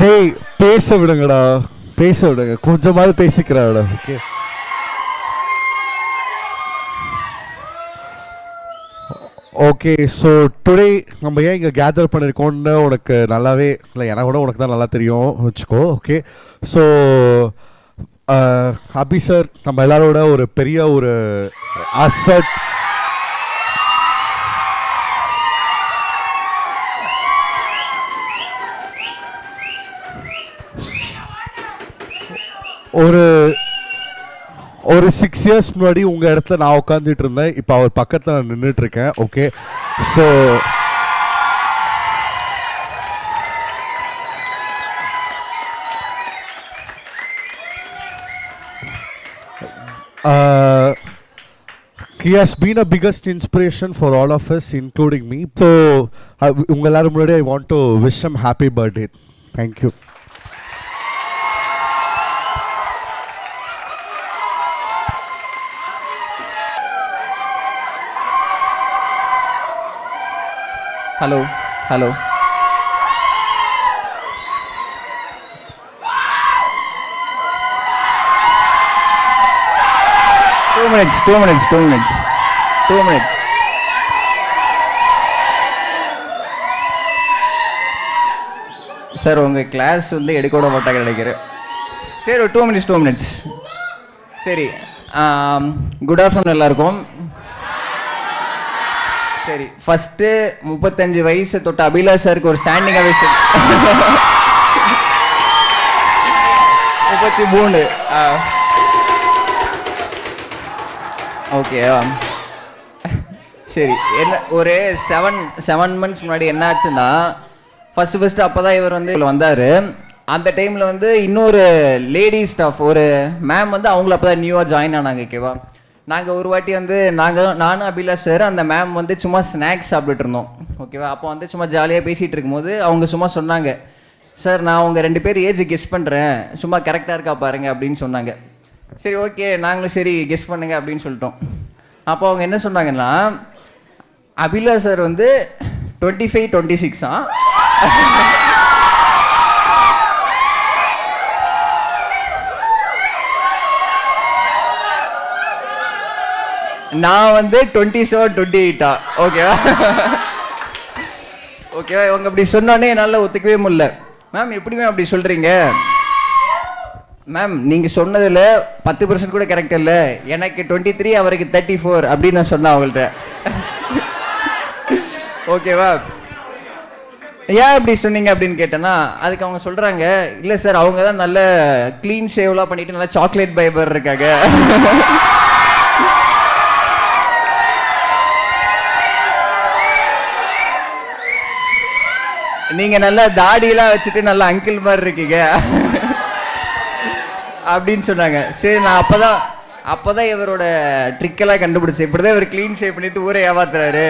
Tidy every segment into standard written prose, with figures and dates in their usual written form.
டேய் பேச விடுங்கடா, பேச விடுங்க, கொஞ்சமாவது பேசிக்கிறாடா. Okay okay. ஸோ டுடே நம்ம ஏன் இங்கே கேதர் பண்ணியிருக்கோன்னு உனக்கு நல்லாவே இல்லை, எனக்கு கூட உனக்கு தான் நல்லா தெரியும் வச்சுக்கோ. ஓகே ஸோ அபி சார் நம்ம எல்லாரோட ஒரு பெரிய ஒரு அசட். ஒரு 6 years முன்னாடி உங்கள் இடத்துல நான் உட்காந்துட்டு இருந்தேன், இப்போ அவர் பக்கத்தில் நான் நின்றுட்டு இருக்கேன். Okay so he has been a biggest inspiration for all of us, including me. So உங்கள் எல்லாரும் முன்னாடி I want to wish him happy birthday. Thank you. Hello, hello. Two minutes. Sir உங்கள் கிளாஸ் வந்து எடுக்க விட மாட்டாங்க நினைக்கிறேன். சரி ஒரு 2 minutes. சரி குட் ஆஃப்டர்நூன் எல்லாருக்கும். சரி ஃபஸ்ட்டு 35 வயசு தொட்ட அபிலாஷ் சாருக்கு ஒரு ஸ்டாண்டிங் அவேஷன். 33. ஓகே சரி. என்ன ஒரு 7 months முன்னாடி என்ன ஆச்சுன்னா, ஃபஸ்ட்டு அப்போ தான் இவர் வந்து வந்தார். அந்த டைமில் வந்து இன்னொரு லேடி ஸ்டாஃப் ஒரு மேம் வந்து அவங்கள அப்போ தான் நியூவாக ஜாயின் ஆனாங்க. ஓகேவா, நாங்கள் ஒரு வாட்டி வந்து நானும் அபிலாஷ் சார் அந்த மேம் வந்து சும்மா ஸ்நாக்ஸ் சாப்பிட்டுட்டு இருந்தோம். ஓகேவா, அப்போ வந்து சும்மா ஜாலியாக பேசிகிட்டு இருக்கும்போது அவங்க சும்மா சொன்னாங்க, சார் நான் அவங்க 2 பேர் ஏஜ் கெஸ் பண்ணுறேன், சும்மா கரெக்டாக இருக்கா பாருங்க அப்படின்னு சொன்னாங்க. சரி ஓகே நாங்களும் சரி கெஸ் பண்ணுங்க அப்படின்னு சொல்லிட்டோம். அப்போ அவங்க என்ன சொன்னாங்கன்னா, அபிலாஷ் சார் வந்து 25-26 நான் வந்து 27-28. ஓகேவா ஓகேவா. இவங்க அப்படி சொன்னோன்னே என்னால் ஒத்துக்கவே முடியல. மேம் எப்படிமே அப்படி சொல்கிறீங்க மேம், நீங்கள் சொன்னதில் 10% கூட கரெக்ட் இல்லை, எனக்கு 23 அவருக்கு 34 அப்படின்னு நான் சொன்னேன் அவங்கள்ட்ட. ஓகேவா, ஏன் இப்படி சொன்னீங்க அப்படின்னு கேட்டேன்னா, அதுக்கு அவங்க சொல்கிறாங்க, இல்லை சார் அவங்க தான் நல்ல க்ளீன் ஷேவ்லாம் பண்ணிவிட்டு நல்லா சாக்லேட் பைபர் இருக்காங்க. நீங்க நல்லா தாடியெல்லாம் வச்சுட்டு நல்லா அங்கிள் மாதிரி இருக்கீங்க அப்படின்னு சொன்னாங்க. சரி நான் அப்போதான் இவரோட ட்ரிக்கெல்லாம் கண்டுபிடிச்சேன். இப்படிதான் இவர் க்ளீன் ஷேப் பண்ணிட்டு ஊரை ஏமாத்துறாரு,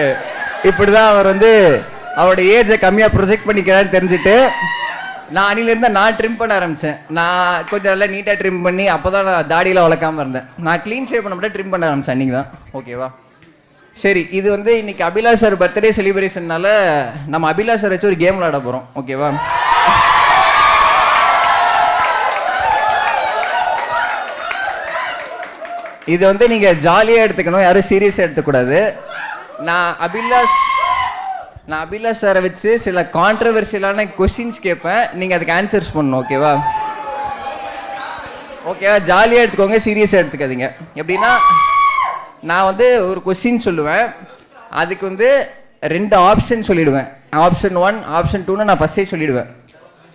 இப்படிதான் அவர் வந்து அவரோட ஏஜை கம்மியாக ப்ரொஜெக்ட் பண்ணிக்கிறான்னு தெரிஞ்சுட்டு நான் அணிலேருந்து நான் ட்ரிம் பண்ண ஆரம்பித்தேன். நான் கொஞ்சம் நல்லா நீட்டாக ட்ரிம் பண்ணி அப்போ தான் நான் தாடியெல்லாம் வளர்க்காமல் இருந்தேன். நான் க்ளீன் ஷேப் பண்ண மட்டும் ட்ரிம் பண்ண ஆரம்பித்தேன் அன்றைக்கி தான். ஓகேவா, சரி இது வந்து இன்னைக்கு அபிலாஷ் சார் பர்த்டே செலிப்ரேஷன்னால நம்ம அபிலாஷ் சார் வச்சு ஒரு கேம் விளையாட போகிறோம். ஓகேவா, இது வந்து நீங்கள் ஜாலியாக எடுத்துக்கணும், யாரும் சீரியஸாக எடுத்துக்கூடாது. நான் அபிலாஷ் சாரை வச்சு சில கான்ட்ரவர்சியலான கொஸ்டின்ஸ் கேட்பேன், நீங்கள் அதுக்கு ஆன்சர்ஸ் பண்ணணும். ஓகேவா ஓகேவா, ஜாலியாக எடுத்துக்கோங்க, சீரியஸாக எடுத்துக்காதீங்க. எப்படின்னா நான் வந்து ஒரு கொஸ்டின் சொல்லுவேன், அதுக்கு வந்து 2 ஆப்ஷன் சொல்லிவிடுவேன். ஆப்ஷன் 1 ஆப்ஷன் 2ன்னு நான் ஃபஸ்ட்டே சொல்லிவிடுவேன்.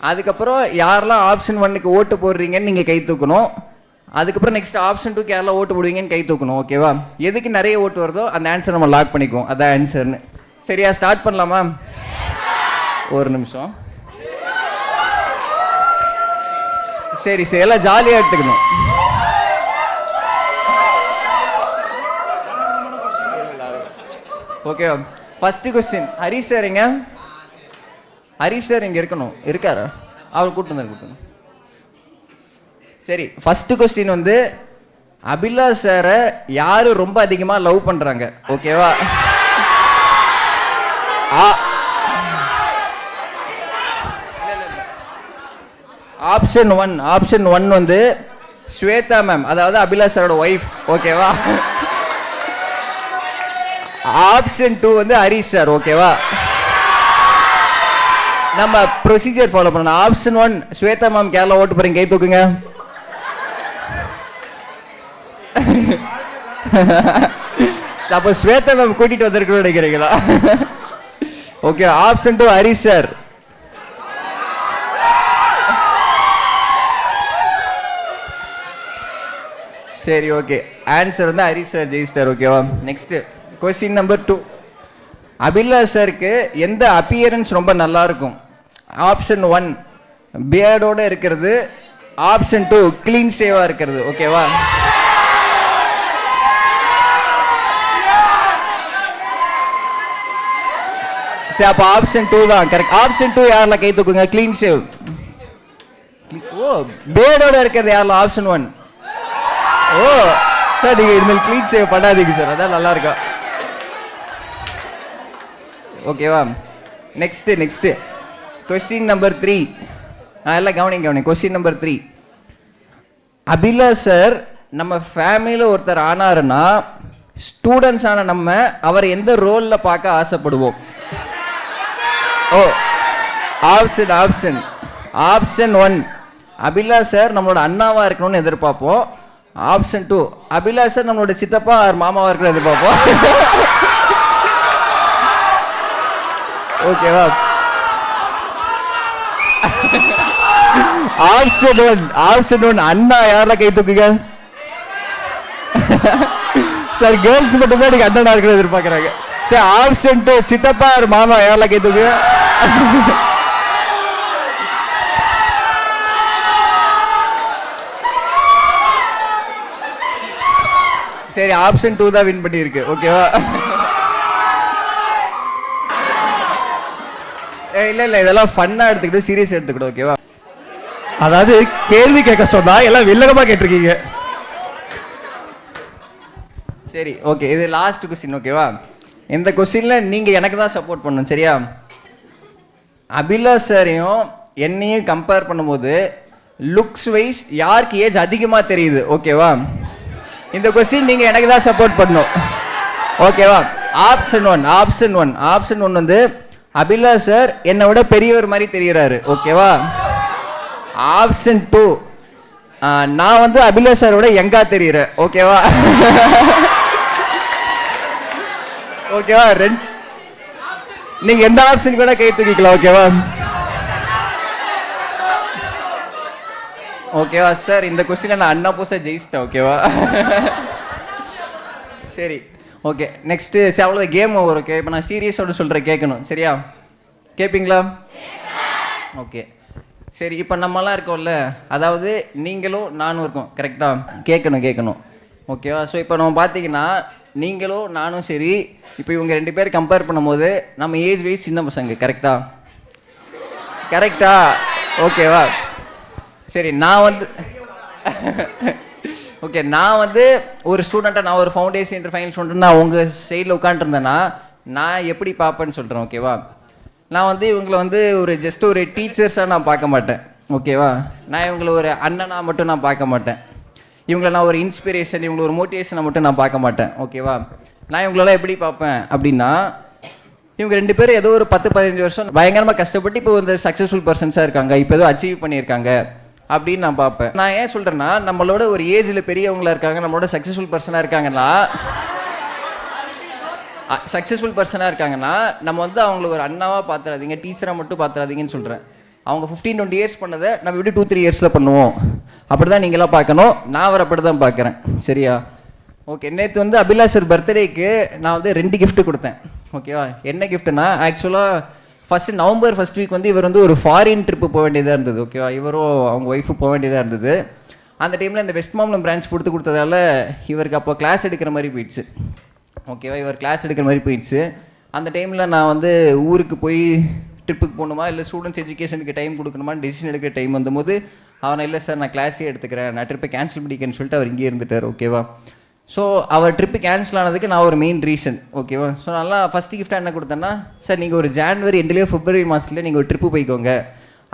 அதுக்கப்புறம் யாரெல்லாம் ஆப்ஷன் 1க்கு ஓட்டு போடுறீங்கன்னு நீங்கள் கை தூக்கணும். அதுக்கப்புறம் நெக்ஸ்ட் ஆப்ஷன் 2க்கு யாரெல்லாம் ஓட்டு போடுவீங்கன்னு கை தூக்கணும். ஓகேவா, எதுக்கு நிறைய ஓட்டு வருதோ அந்த ஆன்சர் நம்ம லாக் பண்ணிக்குவோம், அதான் ஆன்சர்னு. சரியா, ஸ்டார்ட் பண்ணலாமா? ஒரு நிமிஷம். சரி எல்லாம் ஜாலியாக எடுத்துக்கணும். Okay, first question Harish sir எங்க? ஹரிஷ் சார் இங்கே இருக்காரா? அவர் கூப்பிட்டு. சரி ஃபர்ஸ்ட் கொஸ்டின் வந்து, அபிலாஷ் சாரை யாரு ரொம்ப அதிகமாக லவ் பண்ணுறாங்க? ஓகேவா, ஆப்ஷன் ஒன் வந்து ஸ்வேதா மேம், அதாவது அபிலாஷ் சாரோட ஒய்ஃப். ஓகேவா? ஆப்ஷன் 2 வந்து ஹரிஷ் சார். ஓகேவா? நம்ம ப்ரொசீஜர் ஃபாலோ பண்ணணும். ஆப்ஷன் 1 ஸ்வேதா மேம் கேரளா ஓட்டு போறீங்க, கை தூக்குங்க. அப்போ ஸ்வேதா மேம் கூட்டிட்டு வந்திருக்கணும்னு நினைக்கிறீங்களா? ஓகே. Option 2 Harish sir. சரி, ஓகே. ஆன்சர் வந்து ஹரிஷ் சார் ஜெயிச்சிட்டார். ஓகேவா? Next question number 2. அபிலாஷ் சாருக்கு எந்த அப்பியரன்ஸ் ரொம்ப நல்லா இருக்கும்? ஆப்ஷன் 1 பியர்டோட இருக்கிறது. ஆப்ஷன் 2 கிளீன் ஷேவா இருக்கிறது. ஓகேவா? சரி, அப்போ ஆப்ஷன் 2 தான் கரெக்ட். ஆப்ஷன் 2 யாரில் கை தூக்குங்க. Clean shave. ஓ, பியர்டோட இருக்கிறது யாரில்? ஆப்ஷன் 1. ஓ சார், நீங்கள் இனிமேல் கிளீன் ஷேவ் பண்ணாதீங்க சார், அதான் நல்லா இருக்கும். ஓகேவா? Next question number 3. எல்லாம் கவனிங்க. Question number 3. அபிலாஷ் சார் நம்ம ஃபேமிலியில் ஒருத்தர் ஆனாருன்னா ஸ்டூடெண்ட்ஸ் ஆன நம்ம அவர் எந்த ரோலில் பார்க்க ஆசைப்படுவோம்? ஓ, ஆப்ஷன் 1 அபிலாஷ் சார் நம்மளோட அண்ணாவாக இருக்கணும்னு எதிர்பார்ப்போம். ஆப்ஷன் 2 அபிலாஷ் சார் நம்மளோட சித்தப்பா மாமாவாக இருக்கணும்னு எதிர்பார்ப்போம். ஓகேவா? ஆப்ஷன் 1 அண்ணா யாரெல்லாம் கை தூக்குங்க. சார் கேர்ள்ஸ் மட்டும் தான் நீங்க அண்ணனா இருக்கணும் எதிர்பார்க்கறாங்க. சார் ஆப்ஷன் 2 சித்தப்பா மாமா யாரெல்லாம் கை தூக்குங்க. சரி, ஆப்ஷன் 2 தான் வின் பண்ணியிருக்கு. ஓகேவா? இல்ல இதெல்லாம் ஃபன்னா எடுத்துக்கிட்டு சீரியஸ் எடுத்துக்கிட்டு. ஓகேவா? அதாவது கேள்வி கேட்க சொன்னா எல்லாம் வில்லகமா கேட்டிருக்கீங்க. சரி, ஓகே. இது லாஸ்ட் கொஸ்டின். ஓகேவா? இந்த கொஸ்டின்ல நீங்க எனக்கு தான் சப்போர்ட் பண்ணணும். சரியா? அபிலாஷ் சாரையும் என்னையும் கம்பேர் பண்ணும்போது லுக்ஸ் வைஸ் யாருக்கு ஏஜ் அதிகமா தெரியுது? ஓகேவா? இந்த கொஸ்டின் நீங்க எனக்கு தான் சப்போர்ட் பண்ணணும். ஓகேவா? ஆப்ஷன் ஒன் வந்து அபிலாஷ் சார் என்னை விட பெரியவர் மாதிரி தெரிகிறாரு. ஓகேவா? ஆப்ஷன் 2 நான் வந்து அபிலாஷ் சாரோட யங்கா தெரியுறேன். ஓகேவா? ஓகேவா? நீங்க எந்த ஆப்ஷன் கூட கை தூக்கிக்கலாம். ஓகேவா? ஓகேவா சார்? இந்த கொஸ்டினை நான் அண்ணா பூசா ஜெயிச்சிட்டேன். ஓகேவா? சரி, ஓகே. நெக்ஸ்ட் அவ்வளோதான், கேம் ஓவர். ஓகே, இப்போ நான் சீரியஸோட சொல்கிறேன், கேட்கணும். சரியா? கேட்பீங்களா? ஓகே. சரி, இப்போ நம்மலாம் இருக்கோம்ல, அதாவது நீங்களும் நானும் இருக்கோம். கரெக்டாக? கேட்கணும். ஓகேவா? ஸோ இப்போ நம்ம பார்த்தீங்கன்னா நீங்களும் நானும் சரி, இப்போ இவங்க 2 பேர் கம்பேர் பண்ணும்போது நம்ம ஏஜ் வைஸ் சின்ன பசங்க. கரெக்டா? ஓகேவா? சரி, நான் வந்து ஒரு ஸ்டூடெண்ட்டாக, நான் ஒரு ஃபவுண்டேஷன் இன்டர் ஃபைனல் ஸ்டூடெண்ட், நான் உங்கள் சைடில் உட்காந்துருந்தேன்னா நான் எப்படி பார்ப்பேன்னு சொல்கிறேன். ஓகேவா? நான் வந்து இவங்களை வந்து ஜஸ்ட் ஒரு டீச்சர்ஸாக நான் பார்க்க மாட்டேன். ஓகேவா? நான் இவங்களை ஒரு அண்ணனாக மட்டும் நான் பார்க்க மாட்டேன். இவங்களை நான் ஒரு இன்ஸ்பிரேஷன், இவங்களை ஒரு மோட்டிவேஷனை மட்டும் நான் பார்க்க மாட்டேன். ஓகேவா? நான் இவங்களெல்லாம் எப்படி பார்ப்பேன் அப்படின்னா, இவங்க 2 பேரும் ஏதோ ஒரு 10-15 வருஷம் பயங்கரமாக கஷ்டப்பட்டு இப்போ வந்து சக்ஸஸ்ஃபுல் பர்சன்ஸாக இருக்காங்க, இப்போ ஏதோ அச்சீவ் பண்ணியிருக்காங்க அப்படின்னு நான் பார்ப்பேன். நான் ஏன் சொல்கிறேன்னா, நம்மளோட ஒரு ஏஜில் பெரியவங்களா இருக்காங்க, நம்மளோட சக்ஸஸ்ஃபுல் பர்சனாக இருக்காங்கன்னா நம்ம வந்து அவங்கள ஒரு அண்ணாவாக பார்த்துறாதீங்க, டீச்சராக மட்டும் பார்த்துறாதீங்கன்னு சொல்கிறேன். அவங்க 15-20 இயர்ஸ் பண்ணதை நம்ம எப்படி 2-3 இயர்ஸில் பண்ணுவோம், அப்படி தான் நீங்களாம் பார்க்கணும். நான் அவர் அப்படி தான் பார்க்குறேன். சரியா? ஓகே. நேற்று வந்து அபிலாஷ் சார் பர்த்டேக்கு நான் வந்து 2 gift கொடுத்தேன். ஓகேவா? என்ன கிஃப்ட்னா, ஆக்சுவலாக நவம்பர் ஃபர்ஸ்ட் வீக் வந்து இவர் வந்து ஒரு ஃபாரின் ட்ரிப்பு போக வேண்டியதாக இருந்தது. ஓகேவா? இவரும் அவங்க ஒய்ஃபும் போக வேண்டியதாக இருந்தது. அந்த டைமில் இந்த வெஸ்ட் மாம்பலம் பிரான்ச் கொடுத்ததால இவருக்கு அப்போ கிளாஸ் எடுக்கிற மாதிரி போயிடுச்சு. ஓகேவா? இவர் கிளாஸ் எடுக்கிற மாதிரி போயிடுச்சு. அந்த டைமில் நான் வந்து ஊருக்கு போய் ட்ரிப்புக்கு போகணுமா இல்லை ஸ்டூடெண்ட்ஸ் எஜுகேஷனுக்கு டைம் கொடுக்கணுமான்னு டெசிஷன் எடுக்கிற டைம் வந்தபோது அவனை இல்லை சார் நான் கிளாஸே எடுத்துக்கிறேன், நான் ட்ரிப்பை கேன்சல் பண்ணிக்கிறேன்னு சொல்லிட்டு அவர் இங்கே இருந்துட்டார். ஓகேவா? ஸோ அவர் ட்ரிப்பு கேன்சல் ஆனதுக்கு நான் ஒரு மெயின் ரீசன். ஓகேவா? ஸோ நல்லா ஃபஸ்ட்டு கிஃப்ட்டாக என்ன கொடுத்தேன்னா, சார் நீங்கள் ஒரு ஜான்வரி எண்ட்லேயோ பிப்ரவரி மாதத்துலேயே நீங்கள் ஒரு ட்ரிப்பு போய்க்கோங்க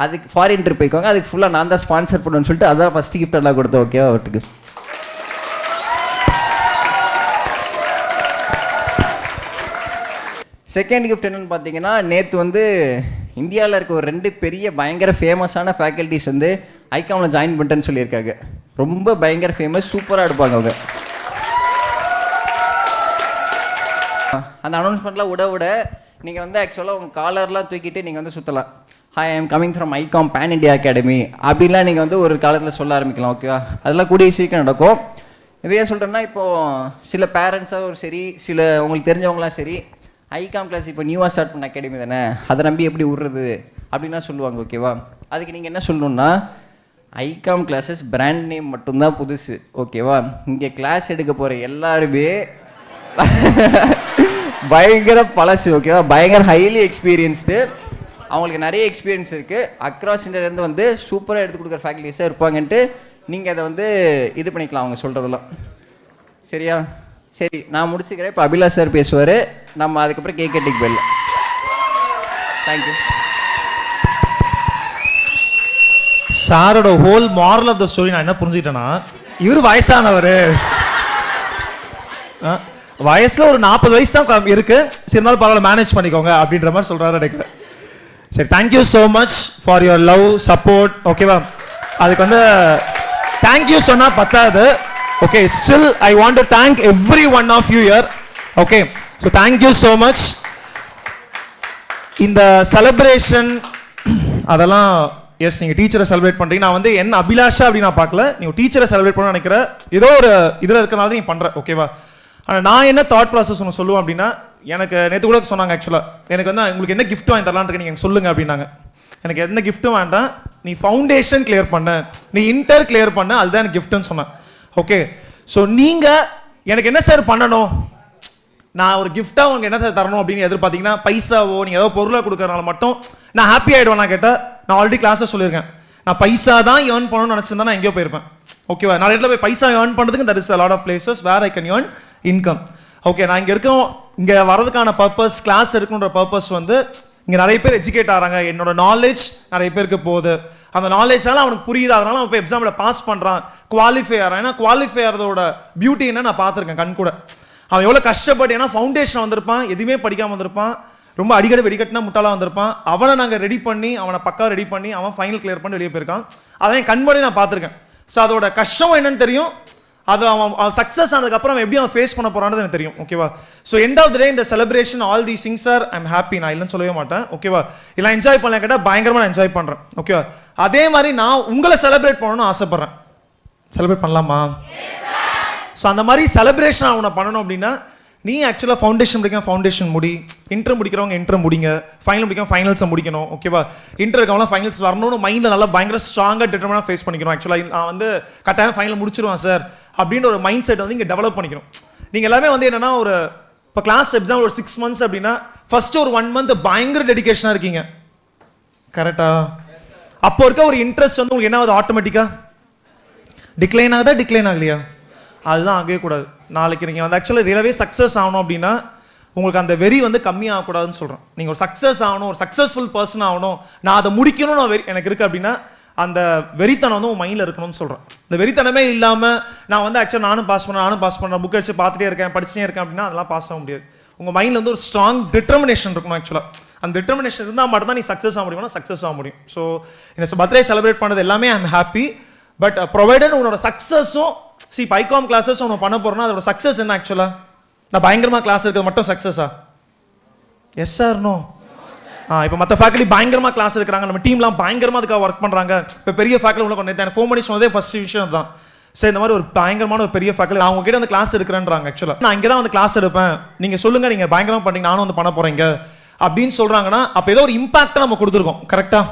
அதுக்கு ஃபாரின் ட்ரிப் போய்க்கோங்க, அதுக்கு ஃபுல்லாக நான் தான் ஸ்பான்சர் பண்ணுவேன்னு சொல்லிட்டு அதான் ஃபஸ்ட்டு கிஃப்ட் எல்லாம் கொடுத்தேன். ஓகேவா அவட்டுக்கு. செகண்ட் கிஃப்ட் என்னென்னு பார்த்தீங்கன்னா, நேற்று வந்து இந்தியாவில் இருக்க ஒரு 2 பெரிய பயங்கர ஃபேமஸான ஃபேக்கல்ட்டிஸ் வந்து ஐகாமில் ஜாயின் பண்ணிட்டேன்னு சொல்லியிருக்காங்க. ரொம்ப பயங்கர ஃபேமஸ், சூப்பராக எடுப்பாங்க அவங்க. அந்த அனௌன்ஸ்மெண்ட்லாம் விட நீங்கள் வந்து ஆக்சுவலாக உங்கள் காலர்லாம் தூக்கிட்டு நீங்கள் வந்து சுற்றலாம். Hi, I am coming from ICAM pan India academy அப்படின்லாம் நீங்கள் வந்து ஒரு காலத்தில் சொல்ல ஆரம்பிக்கலாம். ஓகேவா, அதெல்லாம் கூடிய சீக்கிரம் நடக்கும். இதையே சொல்கிறேன்னா, இப்போது சில பேரண்ட்ஸாக ஒரு சரி, சில உங்களுக்கு தெரிஞ்சவங்களாம் சரி, ஐகாம் கிளாஸ் இப்போ நியூவாக ஸ்டார்ட் பண்ண அகாடமி தானே, அதை நம்பி எப்படி விட்றது அப்படின்னா சொல்லுவாங்க. ஓகேவா, அதுக்கு நீங்கள் என்ன சொல்லணுன்னா, ஐகாம் கிளாஸஸ் பிராண்ட் நேம் மட்டும்தான் புதுசு. ஓகேவா, இங்கே கிளாஸ் எடுக்க போகிற எல்லாருமே பயங்கர பழசு. ஓகேவா, பயங்கர ஹைலி எக்ஸ்பீரியன்ஸ்டு, அவங்களுக்கு நிறைய எக்ஸ்பீரியன்ஸ் இருக்குது. அக்ராஸ் இந்தியாவிலேருந்து வந்து சூப்பராக எடுத்து கொடுக்குற ஃபேக்கல்ட்டிஸாக இருப்பாங்கன்ட்டு நீங்கள் அதை வந்து இது பண்ணிக்கலாம் அவங்க சொல்கிறதெல்லாம். சரியா, சரி நான் முடிச்சுக்கிறேன். இப்போ அபிலாஷ் சார் பேசுவார், நம்ம அதுக்கப்புறம் கேக் கட்டிங் போயிடலாம். தேங்க்யூ. சாரோட whole moral of the story நான் என்ன புரிஞ்சுக்கிட்டேன்னா, இவர் வயசானவர், வயசுல ஒரு 40 வயசு தான் இருக்கு, இருந்தாலும் பரவாயில்ல மேனேஜ் பண்ணிக்கோங்க அப்படின்ற மாதிரி சொல்றாரு நினைக்கிறேன். சரி, thank you so much for your love support. ஓகேவா, அதுக்கு வந்து தேங்க்யூ சொன்னா பத்தாது. Okay, still I want to thank every one of you here. Okay, so thank you so much. இந்த செலிப்ரேஷன் அதெல்லாம் எஸ், நீங்கள் டீச்சரை செலிப்ரேட் பண்ணுறீங்க. நான் வந்து என்ன அபிலாஷா அப்படின்னு நான் பார்க்கல, நீங்கள் டீச்சரை செலிப்ரேட் பண்ண நினைக்கிறேன். ஏதோ ஒரு இதில் இருக்கிறனால நீ பண்ணுற. ஓகேவா, ஆனால் நான் என்ன தாட் ப்ராசஸ் ஒன்று சொல்லுவேன் அப்படின்னா, எனக்கு நேற்று கூட சொன்னாங்க ஆக்சுவலாக, எனக்கு வந்து உங்களுக்கு என்ன கிஃப்ட் வாங்கி தரலான்னு இருக்கு நீங்கள் சொல்லுங்க அப்படின்னாங்க. எனக்கு எந்த கிஃப்ட்டும் வேண்டாம், நீ ஃபவுண்டேஷன் கிளியர் பண்ண, நீ இன்டர் கிளியர் பண்ண, அதுதான் எனக்கு கிஃப்ட்னு சொன்னேன். ஓகே, ஸோ நீங்கள் எனக்கு என்ன சார் பண்ணணும், நான் ஒரு கிஃப்டாக உங்களுக்கு என்ன சார் தரணும் அப்படின்னு எதிர்பார்த்தீங்கன்னா, பைசாவோ நீங்கள் ஏதோ பொருளாக கொடுக்கறனால மட்டும் நான் ஹாப்பி ஆகிடுவேன். நான் கேட்டால் நான் ஆல்ரெடி கிளாஸில் சொல்லியிருக்கேன், நான் பைசா தான் ஏர்ன் பண்ணணும்னு நினச்சிருந்தா நான் எங்கேயோ போயிருப்பேன். ஓகேவா, நான் இடத்துல போய் பைசா ஏர்ன் பண்ணுறதுக்கு that is a lot of places where I can earn income. Okay, நான் இங்கே இருக்கோம், இங்கே வரதுக்கான பர்பஸ், கிளாஸ் இருக்குன்ற பர்பஸ் வந்து இங்கே நிறைய பேர் எஜுகேட் ஆகிறாங்க, என்னோட நாலேஜ் நிறைய பேருக்கு போகுது, அந்த நாலேஜால அவனுக்கு புரியுது, அதனால அவன் போய் எக்ஸாமில் பாஸ் பண்ணுறான், குவாலிஃபை ஆகிறான். ஏன்னா குவாலிஃபை ஆகிறதோட பியூட்டி என்ன நான் பார்த்துருக்கேன் கண் கூட. அவன் எவ்வளோ கஷ்டப்பட்டு, ஏன்னா ஃபவுண்டேஷன் வந்திருப்பான், எதுவுமே படிக்காமல் வந்திருப்பான், ரொம்ப அடிக்கடி வெடிக்கட்டினா முட்டாளாக வந்திருப்பான், அவனை நாங்கள் ரெடி பண்ணி, அவனை பக்கா ரெடி பண்ணி, அவன் ஃபைனல் கிளியர் பண்ணி வெளியே போயிருக்கான். அதை என் கண்மணி நான் பார்த்துருக்கேன். ஸோ அதோட கஷ்டம் என்னன்னு தெரியும், அது அவன் சக்ஸஸ் ஆனதுக்கப்புறம் அவன் எப்படி அவன் ஃபேஸ் பண்ண போறான்னு எனக்கு தெரியும். ஓகேவா, ஸோ எண்ட் ஆஃப் த டே இந்த celebration all the things are I am happy, நான் இல்லைன்னு சொல்லவே மாட்டேன். ஓகேவா, இதெல்லாம் என்ஜாய் பண்ணலாம் கேட்டால் பயங்கரமாக நான் என்ஜாய் பண்ணுறேன். ஓகேவா, அதே மாதிரி நான் உங்களை செலிப்ரேட் பண்ணணும்னு ஆசைப்பட்றேன். செலிப்ரேட் பண்ணலாமா? ஸோ அந்த மாதிரி செலிப்ரேஷன் அவனை பண்ணணும் அப்படின்னா, நீ ஆக்சுவலாக ஃபவுண்டேஷன் முடிக்க ஃபவுண்டேஷன் முடி, இன்டர் முடிக்கிறவங்க இன்டர் முடிங்க, ஃபைனல் முடிக்க ஃபைனல்ஸை முடிக்கணும். ஓகேவா, இன்டர் இருக்கவங்களாம் ஃபைனல்ஸ் வரணும்னு மைண்டில் நல்லா பயங்கர ஸ்ட்ராங்காக டிட்டர்மினாக ஃபேஸ் பண்ணிக்கணும். ஆக்சுவலாக நான் வந்து கட்டாயம் ஃபைனல் முடிச்சிருவேன் சார் அப்படின்ற ஒரு மைண்ட் செட் வந்து இங்கே டெவலப் பண்ணிக்கணும். நீங்கள் எல்லாமே வந்து என்னன்னா, ஒரு இப்போ கிளாஸ் எக்ஸாம் ஒரு 6 months அப்படின்னா ஃபர்ஸ்ட் ஒரு 1 month பயங்கர டெடிகேஷனாக இருக்கீங்க, கரெக்டா? அப்போ இருக்க ஒரு இன்ட்ரெஸ்ட் வந்து உங்களுக்கு என்ன ஆகுது, ஆட்டோமேட்டிக்காக டிக்ளைன் ஆகுதா, டிக்ளைன் ஆகலையா? அதுதான் ஆகவே கூடாது. நாளைக்கு நீங்கள் வந்து ஆக்சுவலாக ரியலாகவே சக்ஸஸ் ஆகணும் அப்படின்னா உங்களுக்கு அந்த வெறி வந்து கம்மியாகக்கூடாதுன்னு சொல்கிறேன். நீங்கள் ஒரு சக்ஸஸ் ஆகணும், ஒரு சக்ஸஸ்ஃபுல் பர்சன் ஆகணும், நான் அதை முடிக்கணும்னு எனக்கு இருக்குது அப்படின்னா அந்த வெறித்தனம் வந்து உன் மைண்டில் இருக்கணும்னு சொல்கிறேன். இந்த வெறித்தனமே இல்லாமல் நான் வந்து ஆக்சுவலாக நானும் பாஸ் பண்ணேன் புக் வச்சு பார்த்துட்டே இருக்கேன், படிச்சுட்டே இருக்கேன் அப்படின்னா அதெல்லாம் பாஸ் ஆக முடியாது. உங்கள் மைண்டில் வந்து ஒரு ஸ்ட்ராங் டிட்டர்மினேஷன் இருக்கணும். ஆக்சுவலாக அந்த டிட்டர்மினேஷன் இருந்தால் மட்டும் தான் நீ சக்ஸஸ் ஆக முடியும்னா சக்ஸஸ் ஆக முடியும். ஸோ இந்த பர்த்டே செலிப்ரேட் பண்ணது எல்லாமே I am happy. But provided உன்னோட சக்ஸஸும் பைகாம் கிளாஸஸ் ஒன்று பண்ண போறோம்னா அதோட சக்ஸஸ் என்ன? ஆக்சுவலா நான் பயங்கரமாக கிளாஸ் இருக்கிறது மட்டும் சக்ஸஸா? S sir no? இப்போ மற்ற ஃபேக்கல்டி பயங்கரமாக கிளாஸ் எடுக்கிறாங்க, நம்ம டீம்லாம் பயங்கரமாக அதுக்காக ஒர்க் பண்ணுறாங்க. இப்போ பெரிய ஃபேக்கல்டி உள்ள கொண்டு எனக்கு ஃபோன் பண்ணி சொன்னதே ஃபர்ஸ்ட் விஷயம் தான், சரி இந்த மாதிரி ஒரு பயங்கரமான ஒரு பெரிய ஃபேக்கல்டி நான் உங்ககிட்ட வந்து கிளாஸ் எடுக்கிறேன்றாங்க. ஆக்சுவலாக நான் இங்கே தான் வந்து கிளாஸ் எடுப்பேன், நீங்கள் சொல்லுங்கள் நீங்கள் பயங்கரமாக பண்ணீங்க, நானும் வந்து பண்ண போகிறேங்க அப்படின்னு சொல்கிறாங்கன்னா அப்போ ஏதோ ஒரு இம்பாக்டை நம்ம கொடுத்துருக்கோம், கரெக்டா?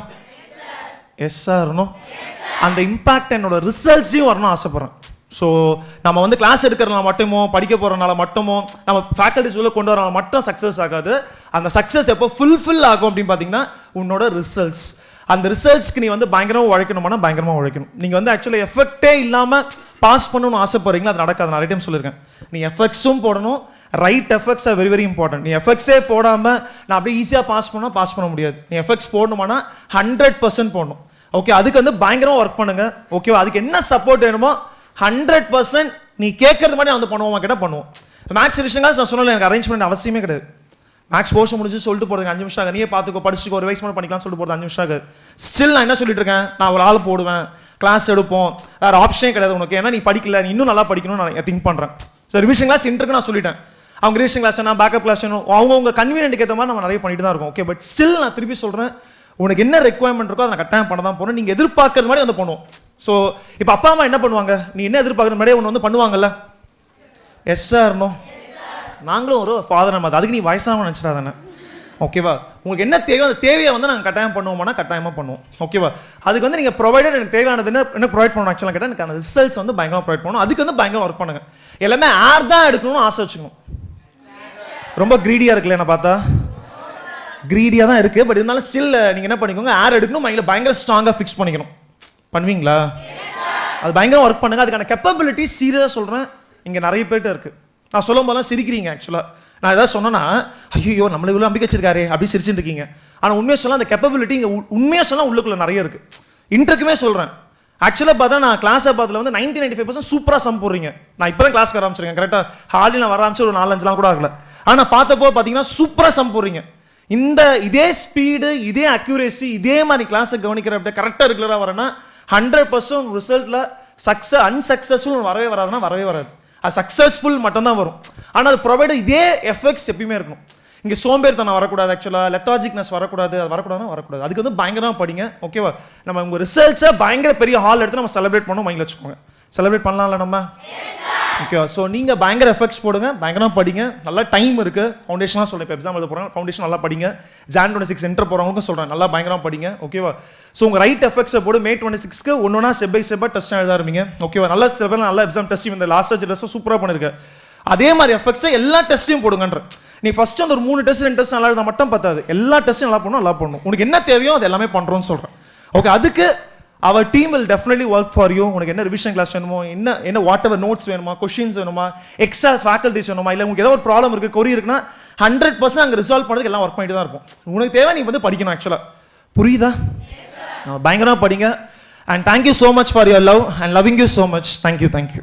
Yes sir no? அந்த இம்பாக்ட் என்னோட ரிசல்ட்ஸையும் வரணும்னு ஆசைப்படுறேன். ஸோ நம்ம வந்து கிளாஸ் எடுக்கிறனால மட்டுமோ படிக்க போகிறனால மட்டுமோ நம்ம ஃபேக்கல்டிஸ் உள்ள கொண்டு வரனால மட்டும் சக்ஸஸ் ஆகாது. அந்த சக்ஸஸ் எப்போ ஃபுல்ஃபில் ஆகும் அப்படின்னு பார்த்தீங்கன்னா உன்னோட ரிசல்ட்ஸ். அந்த ரிசல்ட்ஸ்க்கு நீ வந்து பயங்கரமாக உழைக்கணும்னா பயங்கரமாக உழைக்கணும். நீங்கள் வந்து ஆக்சுவலாக எஃபெக்டே இல்லாமல் பாஸ் பண்ணணும்னு ஆசைப்படுறீங்களா, அது நடக்காது. நிறைய டைம் சொல்லியிருக்கேன், நீ எஃபெக்ட்ஸும் போடணும், right effects are very very important. நீ எஃபெக்ட்ஸே போடாமல் நான் அப்படியே ஈஸியாக பாஸ் பண்ண முடியாது. நீ எஃபெக்ட்ஸ் போடணுமானா 100% போடணும். ஓகே, அதுக்கு வந்து பயங்கரமாக ஒர்க் பண்ணுங்க. ஓகேவா, அதுக்கு என்ன சப்போர்ட் வேணுமோ 100% நீ கேட்கறது மாதிரி வந்து பண்ணுவோமா கேட்டால் பண்ணுவோம். மேக்ஸ் விஷயங்கள் நான் சொன்னல, எனக்கு அரேஞ்ச்மெண்ட் அவசியமே கிடையாது. மேக்ஸ் போர்ஷன் முடிஞ்சு சொல்லிட்டு போகிறதுக்கு 5 நிமிஷம் ஆகும். நீயே பார்த்துக்கோ, படிச்சுக்கோ, ஒரு வயசு பண்ணிக்கலாம் சொல்லிட்டு போகிறது 5 நிமிஷம் ஆகுது. ஸ்டில் நான் என்ன சொல்லிட்டு இருக்கேன், நான் ஒரு ஆள் போடுவேன், கிளாஸ் எடுப்போம், வேறு ஆப்ஷனே கிடையாது உனக்கு. ஏன்னா நீ படிக்கல, நீ இன்னும் நல்லா படிக்கணும்னு நான் திங்க் பண்ணுறேன். ஸோ ரிவிஷன் கிளாஸ் இன்ட்ருக்கு நான் சொல்லிட்டேன். அவங்க ரிவிஷன் கிளாஸ் நான் பேக்கப் கிளாஸ் வேணும், அவங்க கன்வீனியன்ட்டுக்கு ஏற்ற மாதிரி நம்ம நிறைய பண்ணிட்டு தான் இருக்கோம். ஓகே, பட் ஸ்டில் நான் திருப்பி சொல்கிறேன், உனக்கு என்ன ரெக்குவயர்மெண்ட் இருக்கோ அதை நான் கட்டாயம் பண்ண தான் போகிறேன். நீங்கள் எதிர்பார்க்கறது மாதிரி வந்து பண்ணுவோம். ஸோ இப்போ அப்பா அம்மா என்ன பண்ணுவாங்க, நீ என்ன எதிர்பார்க்குற மாதிரியே ஒன்று வந்து பண்ணுவாங்கல்ல. எஸ் சார், நோ, நாங்களும் ஒரு ஃபாதர் நம்ம, அதுக்கு நீ வயசாக நினச்சிடாதானே. ஓகேவா, உங்களுக்கு என்ன தேவையோ அந்த தேவையை வந்து நாங்கள் கட்டாயம் பண்ணுவோம்னா கட்டாயமாக பண்ணுவோம். ஓகேவா, அதுக்கு வந்து நீங்கள் ப்ரொவைடட் எனக்கு தேவையானது என்ன ப்ரொவைட் பண்ணணும் ஆக்சுவலாக கேட்டால் எனக்கு அந்த ரிசல்ட்ஸ் வந்து பயங்கரமாக ப்ரொவைட் பண்ணணும். அதுக்கு வந்து பயங்கரம் ஒர்க் பண்ணுங்க. எல்லாமே ஏர் தான் எடுக்கணும்னு ஆசை வச்சுக்கணும். ரொம்ப க்ரீடியாக இருக்குல்ல, என்ன பார்த்தா க்ரீடியாக தான் இருக்குது. பட் இருந்தாலும் ஸ்டில் நீங்கள் என்ன பண்ணிக்கோங்க, ஏர் எடுக்கணும், மைண்டில் பயங்கர ஸ்ட்ராங்காக ஃபிக்ஸ் பண்ணிக்கணும். பண்ணுவீங்களா? அது பயங்கரம் ஒர்க் பண்ணுங்க. அதுக்கான கேப்பபிலிட்டி சீரியஸாக சொல்கிறேன் இங்கே நிறைய பேர்ட்டு இருக்குது. நான் சொல்லும் போதெல்லாம் சிரிக்கிறீங்க. ஆக்சுவலாக நான் ஏதாவது சொன்னேன்னா ஐயோ நம்மளை இவ்வளோ நம்பிக்கை வச்சிருக்காரு அப்படி சிரிச்சுட்டு இருக்கீங்க. ஆனால் உண்மையாக சொல்லலாம், அந்த கேப்பபிலிட்டி இங்கே உண்மையாக சொல்லலாம் உள்ளுக்குள்ள நிறைய இருக்குது. இன்ட்ருக்குமே சொல்கிறேன். ஆக்சுவலாக பார்த்தா நான் கிளாஸை பார்த்ததுல வந்து 90-95% சூப்பராக சம் போடுறீங்க. நான் இப்போ தான் கிளாஸ்க்கு வர ஆரம்பிச்சிருக்கேன். கரெக்டாக ஹாலில் நான் வர ஆரம்பிச்சு ஒரு 4-5 கூட ஆகல. ஆனால் பார்த்தப்போ பார்த்தீங்கன்னா சூப்பராக சம் போடுறீங்க. இதே ஸ்பீடு, இதே அக்யூரேசி, இதே மாதிரி கிளாஸை கவனிக்கிற அப்படியே கரெக்டாக ரெகுலராக வரேன்னா 100% ரிசல்ட்டில் அன்சக்ஸஸ்ஃபுல் வரவே வராதுன்னா வரவே வராது. அது சக்ஸஸ்ஃபுல் மட்டும்தான் வரும். ஆனால் அது ப்ரொவைட் இதே எஃபெக்ட்ஸ் எப்பயுமே இருக்கணும். இங்கே சோம்பேறித்தனம் வரக்கூடாது, ஆக்சுவலாக லெத்தாஜிக்னஸ் வரக்கூடாது. அது வரக்கூடாது. அதுக்கு வந்து பயங்கரமாக படிங்க. ஓகேவா, நம்ம உங்கள் ரிசல்ட்ஸை பயங்கர பெரிய ஹால் எடுத்து நம்ம செலிப்ரேட் பண்ணணும். மைண்டில் வச்சுக்கோங்க, செலிப்ரேட் பண்ணலாம்ல நம்ம. ஓகேவா, ஸோ நீங்கள் பயங்கர எஃபெக்ட்ஸ் போடுங்க, பயங்கரமாக படிங்க. நல்லா டைம் இருக்குது. ஃபவுண்டேஷனாக சொல்கிறேன், இப்போ எக்ஸாம் எழுத போகிறேன், ஃபவுண்டேஷன் நல்லா படிங்க. Jan 26 என்டர் போகிறவங்களுக்கும் சொல்கிறேன், நல்லா பயங்கரமாக படிங்க. ஓகேவா, ஸோ உங்கள் ரைட் எஃபெக்ட்ஸை போடு. May 26க்கு ஒன்றுனா ஸ்டெப் பை ஸ்டெப்பாக டெஸ்ட் எழுத ஆரம்பிங்க. ஓகேவா, நல்லா சில பேர் நல்லா எக்ஸாம் டெஸ்ட் இந்த லாஸ்ட் டெஸ்ட்டை சூப்பராக பண்ணியிருக்கேன். அதே மாதிரி எஃபெக்ட்ஸை எல்லா டெஸ்ட்டையும் போடுங்கன்ற. நீ ஃபர்ஸ்ட் அந்த ஒரு 3 டெஸ்ட் 2 டெஸ்ட் நல்லா எழுத மட்டும் பத்தாது, எல்லா டெஸ்ட்டும் நல்லா பண்ணணும். உனக்கு என்ன தேவையோ அது எல்லாமே பண்ணுறோன்னு சொல்கிறேன். ஓகே, அதுக்கு our team will definitely work for you. உனக்கு என்ன ரிவிஷன் கிளாஸ் வேணுமோ, என்ன வாட் எவர் நோட்ஸ் வேணுமா, கொஸ்டின்ஸ் வேணுமா, எக்ஸ்ட்ரா ஃபேக்கல்டிஸ் வேணுமா, இல்லை உங்களுக்கு ஏதோ ஒரு ப்ராப்ளம் இருக்குது, கொரி இருக்குன்னா 100% அங்கே ரிசால்வ் பண்ணுறதுக்கு எல்லாம் ஒர்க் பண்ணிட்டு தான் இருப்போம். உனக்கு தேவை நீ வந்து படிக்கணும். ஆக்சுவலாக புரியுதா? பயங்கரமாக படிங்க. And thank you so much for your love and loving you so much. Thank you.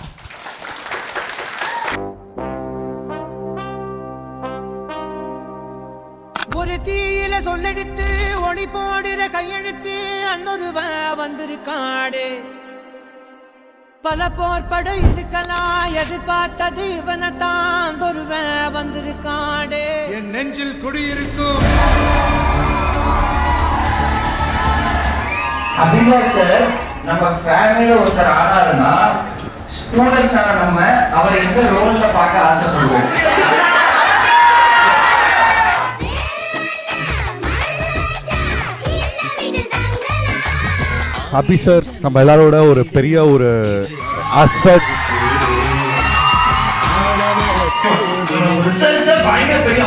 ஒரு தீயில சொல்லெடுத்து ஒளி போடுற கையெழுத்து அன்னொருவ வந்திருக்காடு. பல போர்பட இருக்கலாம், எதிர்பார்த்தது இவனைத்தான் ஒருவ வந்திருக்காடு. என் நெஞ்சில் குடியிருக்கும் அபிலாஷ் சார் நம்ம ஃபேமிலியில ஒருத்தர் ஆனாருன்னா ஸ்டூடெண்ட்ஸ் ஆன நம்ம அவரை எந்த ரோல்ல பார்க்க ஆசைப்படுவோம்? அபி சார் நம்ம எல்லாரோட ஒரு பெரிய ஒரு அசட். பயங்கர பெரிய